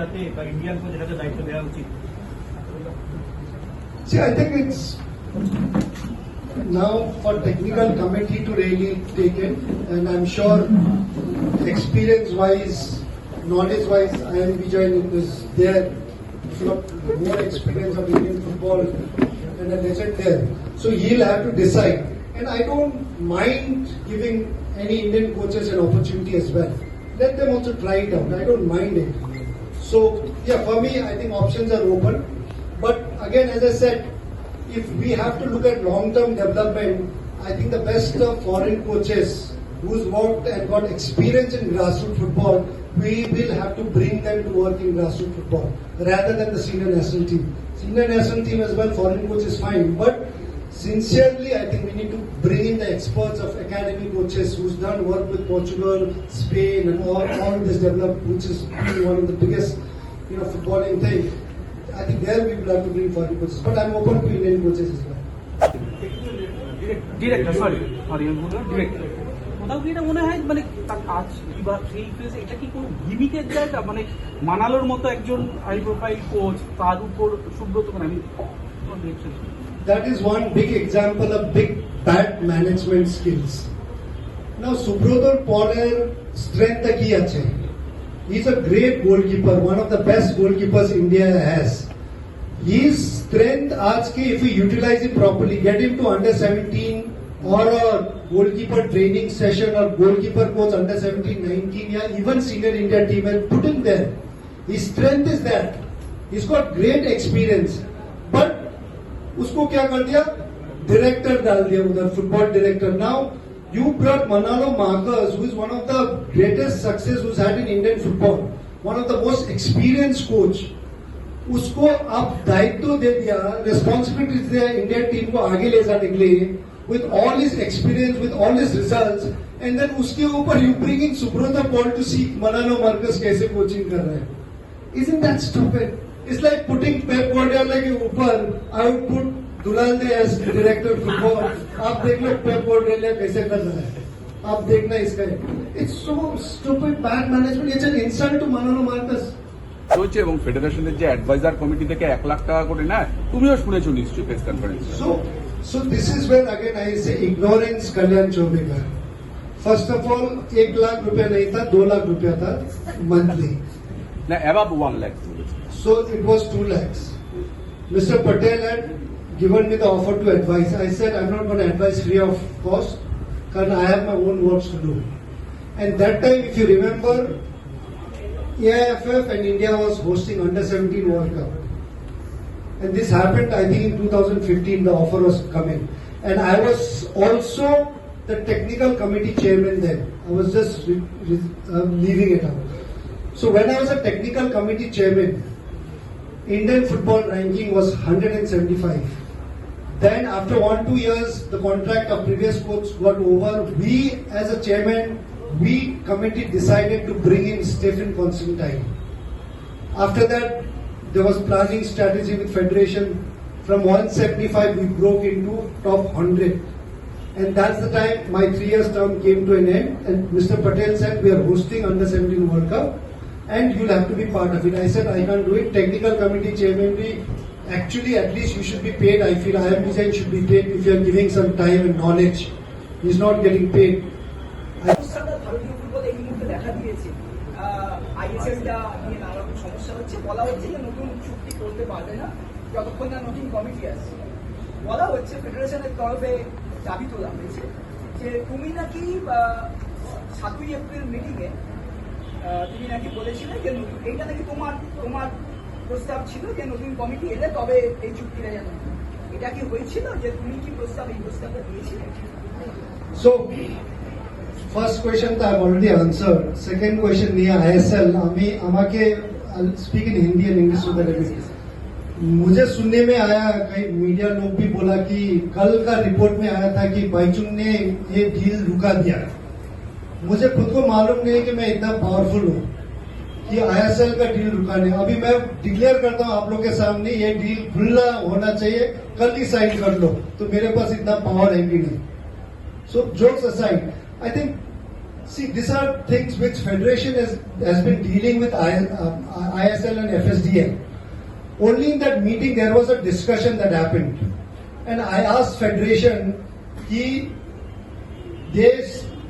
জেলাতে বা Indian coach এটাতে দায়িত্ব দেওয়া উচিত? See, I think it's now for technical committee to really take it, and I'm sure experience-wise, knowledge-wise, I am Vijay is there. He's got more experience of Indian football and a legend there. So he'll have to decide. And I don't mind giving any Indian coaches an opportunity as well. Let them also try it out. I don't mind it. So yeah, for me, I think options are open. But again, as I said, if we have to look at long-term development, I think the best foreign coaches who's worked and got experience in grassroots football, we will have to bring them to work in grassroots football rather than the senior national team. Senior national team as well, foreign coach is fine, but sincerely, I think we need to bring in the experts of academy coaches who's done work with Portugal, Spain, and all this developed, which is one of the biggest, footballing thing. I think there we will have to bring foreign coaches, but I'm open to Indian coaches as well. Director director কোথাও কি এটা মনে হয় মানে তার কাজ বা সেই ফেজে এটা কি কোনো লিমিটেড জায়গা, মানে মানালোর মতো একজন হাই প্রোফাইল কোচ তার উপর সুব্রত মানে আমি That is one big example of big bad management skills. Now Subroto Porer strength ki ache. He's a great goalkeeper, one of the best goalkeepers India has. His strength, if we utilize it properly, get him to under 17 or a goalkeeper training session or goalkeeper coach under 17, 19, yeah, even senior India team, and put him there. His strength is that. He's got great experience. But उसको क्या कर दिया, director डाल दिया उधर, football director. Now you brought Manalo Marcus, who is one of the greatest success who's had in Indian football, one of the most experienced coach. उसको आप दायित्व दे दिया, responsibilities दिया इंडियन टीम को आगे ले जाने के लिए, with all his experience, with all his results, and then उसके ऊपर you bring in Subrata Paul to see Manalo Marcus कैसे coaching कर रहे हैं. Isn't that stupid? It's like putting Pep Guardiola के ऊपर I would put Dulal as director of football. आप देख लो Pep Guardiola कैसे कर रहा है, आप देखना इसका. It's so stupid, bad management. It's an insult to Manalo Marcus. চলছে এবং ফেডারেশনের যে অ্যাডভাইজার কমিটি থেকে 1 লাখ টাকা করে নেয়, তুমিও শুনেছো নিশ্চয়ই press conference. So this is where again I say ignorance Kalyan Chaubey ka. First of all, 1 lakh रुपया नहीं था, 2 लाख रुपया था monthly. না, above 1 lakh. So it was 2 lakhs. Mr. Patel had given me the offer to advise. I said I'm not going to advise free of cost because I have my own works to do. And that time, if you remember, AIFF and India was hosting under 17 World Cup. And this happened, I think, in 2015, the offer was coming. And I was also the technical committee chairman then. I was just leaving it out. So when I was a technical committee chairman, Indian football ranking was 175. Then after 1-2 years, the contract of previous coach got over. We, as a chairman, we committee decided to bring in Stephen Constantine. After that, there was planning strategy with federation. From 175, we broke into top 100. And that's the time my 3 years term came to an end. And Mr. Patel said, we are hosting under 17 World Cup. And you'll have to be part of it. I said, I can't do it. Technical committee chairman, actually, at least you should be paid. I feel I am design should be paid if you are giving some time and knowledge. He's not getting paid. ভারতীয় football এই মুহূর্তে দেখা দিয়েছে, আইএসএলটা নিয়ে নানা রকম সমস্যা হচ্ছে. বলা হচ্ছে যে নতুন চুক্তি করতে পারবে না যতক্ষণ না নতুন কমিটি আসছে. বলা হচ্ছে ফেডারেশনের তরফে দাবি তোলা হয়েছে যে তুমি নাকি 7ই এপ্রিল মিটিংয়ে তুমি নাকি বলেছিলে যে এইটা নাকি তোমার প্রস্তাব ছিল যে নতুন কমিটি এলে তবে এই চুক্তিটা যেন. এটা কি হয়েছিল যে তুমি কি এই প্রস্তাবটা দিয়েছিলে? So first question I've already answered. Second question niya ISL amake I'll speak in Hindi and English so that I will. मुझे सुनने में आया, कई मीडिया लोग भी बोला कि कल का रिपोर्ट में आया था कि बाईचुंग ने ये डील रुका दिया. मुझे खुद को मालूम नहीं कि मैं इतना पावरफुल हूँ कि ISL का डील रुकाने. अभी मैं डिक्लेयर करता हूँ आप लोग के सामने, ये डील खुला होना चाहिए, कल ही साइन कर लो. तो मेरे पास इतना पावर है कि नहीं. So jokes aside, I think See, these are things which Federation has been dealing with ISL and FSDL. Only in that meeting there was a discussion that happened. And I asked Federation, they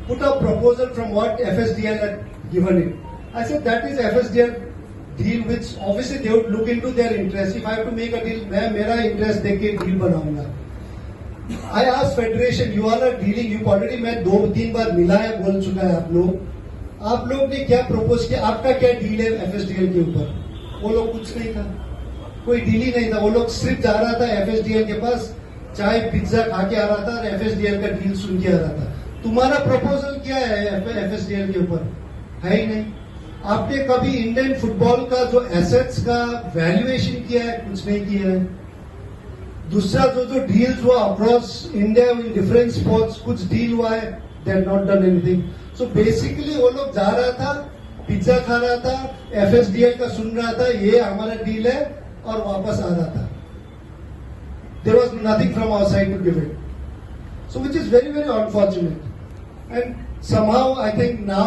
put a proposal from what FSDL had given it. I said that is FSDL deal which obviously they would look into their interest. If I have to make a deal, मैं मेरा interest देख के deal बनाऊंगा. I asked Federation, you all are dealing, you already मैं 2-3 बार मिला है, बोल चुका है आप लोग ने क्या propose किया, आपका क्या deal है FSDL के ऊपर? वो लोग कुछ नहीं था, कोई deal ही नहीं था, वो लोग सिर्फ जा रहा था FSDL के पास, चाय पिज्जा खा के आ रहा था और FSDL का deal सुन के आ रहा था. तुम्हारा proposal क्या है FSDL के ऊपर? है ही नहीं. आपने कभी इंडियन फुटबॉल का जो एसेट्स का वैल्यूएशन किया है, कुछ नहीं किया है. दूसरा जो डील्स हुआ across India in different sports, कुछ डील हुआ है, they have not done anything. So basically वो लोग जा रहा था, पिज्जा खा रहा था, एफएसडीएल का सुन रहा था, ये हमारा डील है, और वापस आ रहा था. There was nothing from our side to give it. So which is very very unfortunate. And somehow I think now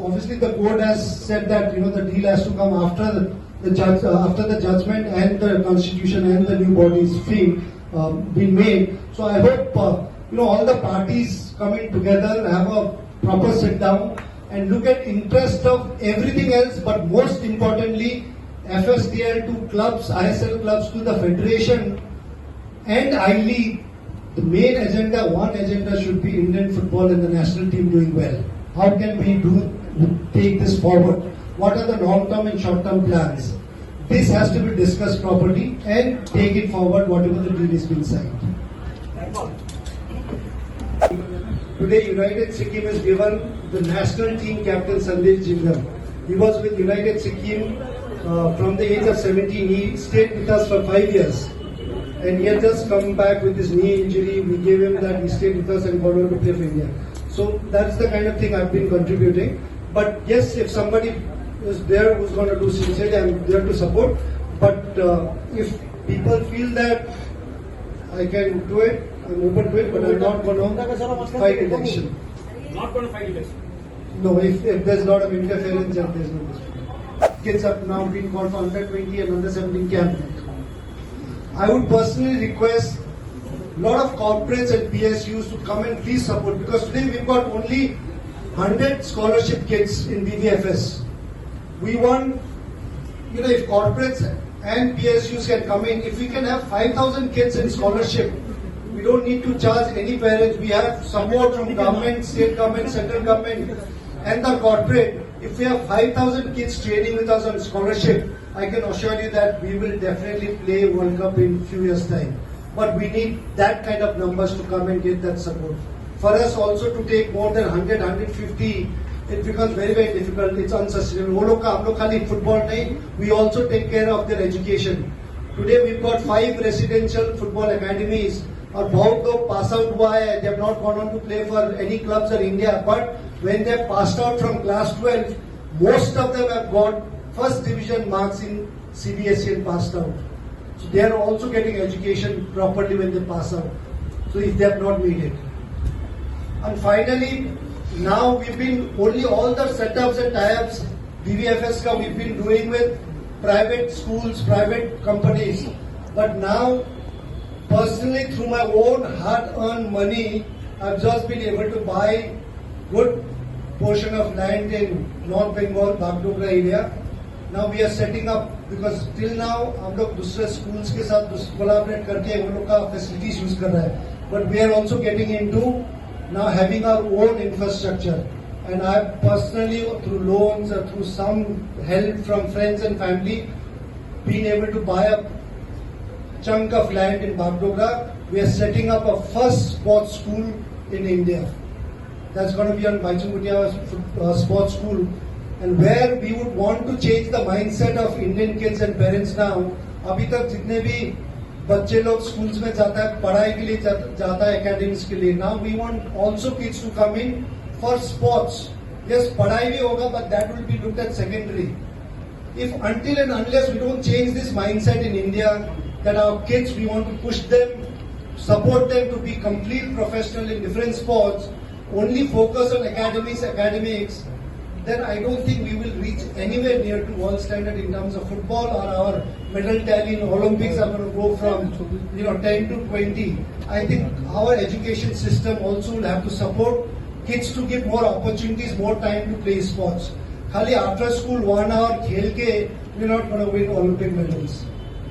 obviously the court has said that the deal has to come after the judgment and the constitution and the new bodies being made. So I hope all the parties coming together have a proper sit down and look at interest of everything else, but most importantly FSDL to clubs, ISL clubs, to the federation and I-League. The main agenda, one agenda should be Indian football and the national team doing well. How can we take this forward? What are the long-term and short-term plans? This has to be discussed properly and take it forward, whatever the deal is being signed. Today, United Sikkim has given the national team captain Sandesh Jindal. He was with United Sikkim from the age of 17. He stayed with us for 5 years. And he had just come back with his knee injury. We gave him that, he stayed with us and got on to play for India. So that's the kind of thing I've been contributing. But yes, if somebody is there who's going to do sincerely, I'm there to support. But if people feel that I can do it, I'm open to it, but I'm not going to fight election. Not going to fight election. No, if there's a lot of interference, then there's no dispute. Kids have now been called for under 20 and under 17 camp. I would personally request a lot of corporates and PSUs to come and please support, because today we've got only 100 scholarship kids in BVFS. We want, if corporates and PSUs can come in, if we can have 5,000 kids in scholarship, we don't need to charge any parents. We have support from government, state government, central government and the corporate. If we have 5,000 kids training with us on scholarship, I can assure you that we will definitely play World Cup in a few years' time. But we need that kind of numbers to come and get that support. For us also to take more than 100, 150, it becomes very, very difficult. It's unsustainable. Football, we also take care of their education. Today we've got 5 residential football academies. और बहुत लोग pass out हुआ है, they have not gone on to play for any clubs in India. But when they passed out from class 12, most of them have got first division marks in CBSE and passed out. So they are also getting education properly when they pass out. So if they have not made it. And finally, now we've been only all the setups and tie-ups, BVFS ka we've been doing with private schools, private companies. But now, personally through my own hard-earned money, I've just been able to buy good portion of land in North Bengal, Bagdogra area. Now we are setting up, because till now हम लोग दूसरे schools के साथ collaborate करके वो लोग का facilities use कर रहा है. But we are also getting into now having our own infrastructure. And I personally, through loans or through some help from friends and family, been able to buy a chunk of land in Bagdogra. We are setting up a first sports school in India. That's going to be on Baichungutia Sports School. And where we would want to change the mindset of Indian kids and parents now. अभी तक जितने भी बच्चे लोग schools में जाता है पढ़ाई के लिए जाता है academics के लिए. Now we want also kids to come in for sports. Yes, पढ़ाई भी होगा, but that will be looked at secondary. If until and unless we don't change this mindset in India, that our kids, we want to push them, support them to be complete professional in different sports, only focus on academics, then I don't think we will reach anywhere near to world standard in terms of football, or our medal tally in Olympics are going to go from 10 to 20. I think our education system also will have to support kids to give more opportunities, more time to play sports. Khali after school 1 hour khel ke, we're not going to win Olympic medals.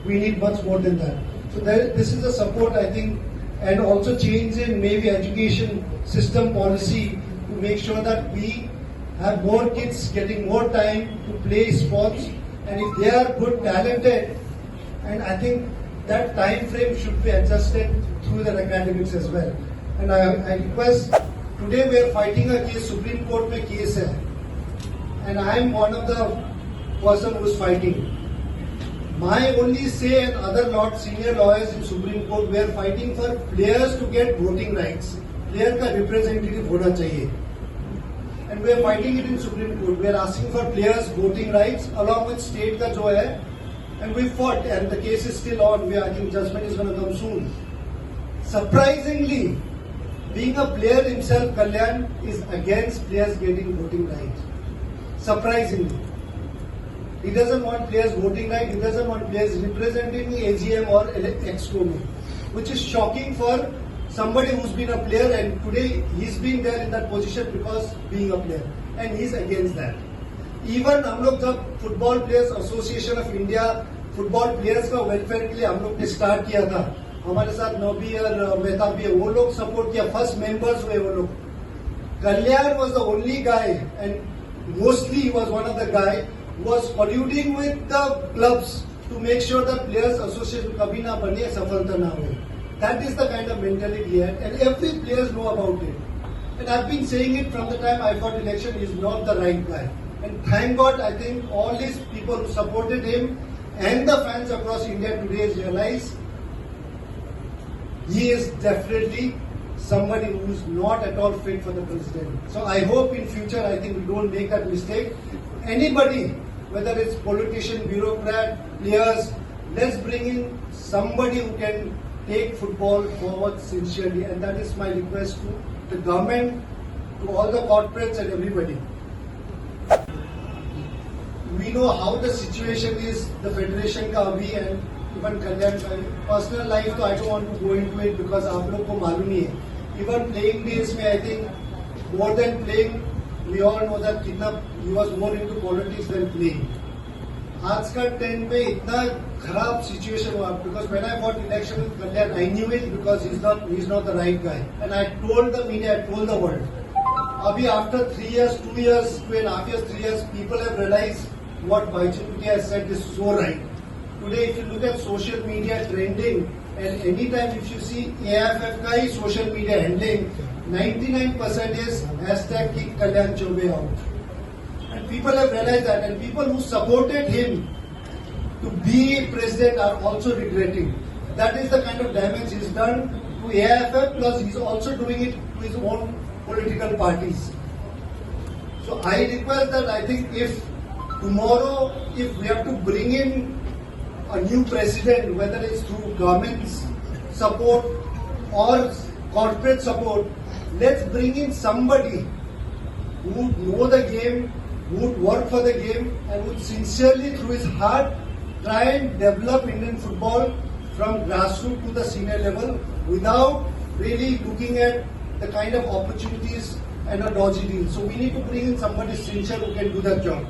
We need much more than that. So this is the support, I think, and also change in maybe education system policy to make sure that we have more kids getting more time to play sports, and if they are good, talented, and I think that time frame should be adjusted through their academics as well. And I request, today we are fighting a case, Supreme Court mein case hai, and I am one of the person who is fighting. My only say and other senior lawyers in Supreme Court, we are fighting for players to get voting rights. Player ka representative hona chahiye. And we are fighting it in Supreme Court. We are asking for players' voting rights along with state ka jo hai. And we fought, and the case is still on. I think judgment is going to come soon. Surprisingly, being a player himself, Kalyan is against players getting voting rights. Surprisingly. He doesn't want players voting rights. He doesn't want players representing the AGM or Exco, which is shocking for somebody who's been a player, and today he's been there in that position because being a player, and he's against that. Even हम लोग जब football players association of India football players का welfare के लिए हम लोग ने start किया था, हमारे साथ नबी और मेहताब भी है, वो लोग सपोर्ट किया, फर्स्ट मेंबर्स हुए वो लोग. कल्याण was the only guy, and mostly he was one of the guy who was colluding with the clubs to make sure that players association कभी ना बने, सफलता ना हो. That is the kind of mentality he had, and every players know about it. And I've been saying it from the time I got election, he's not the right guy. And thank God, I think all these people who supported him and the fans across India today realize he is definitely somebody who is not at all fit for the president. So I hope in future, I think we don't make that mistake. Anybody, whether it's politician, bureaucrat, players, let's bring in somebody who can take football forward sincerely, and that is my request to the government, to all the corporates and everybody. We know how the situation is, the federation ka abhi and even Kalyan ka personal life, so I don't want to go into it because aap log ko malum hi hai. Even playing days mein, I think more than playing, we all know that kitna he was more into politics than playing. आज का 10 पे इतना खराब situation हुआ because when I fought election with Kalyan, I knew it because he's not the right guy, and I told the media, I told the world. Abhi after 3 years, 2 years, 2.5 years, 3 years, people have realized what Baichung Bhutia has said is so right. Today, if you look at social media trending, and anytime if you see AFF ka hi social media handling, 99% is hashtag kick Kalyan Chobe out. And people have realized that, and people who supported him to be president are also regretting. That is the kind of damage he's done to AFF, plus he's also doing it to his own political parties. So I request that, I think if tomorrow, if we have to bring in a new president, whether it's through government's support or corporate support, let's bring in somebody who would know the game, who would work for the game, and would sincerely, through his heart, try and develop Indian football from grassroots to the senior level without really looking at the kind of opportunities and a dodgy deal. So we need to bring in somebody sincere who can do that job.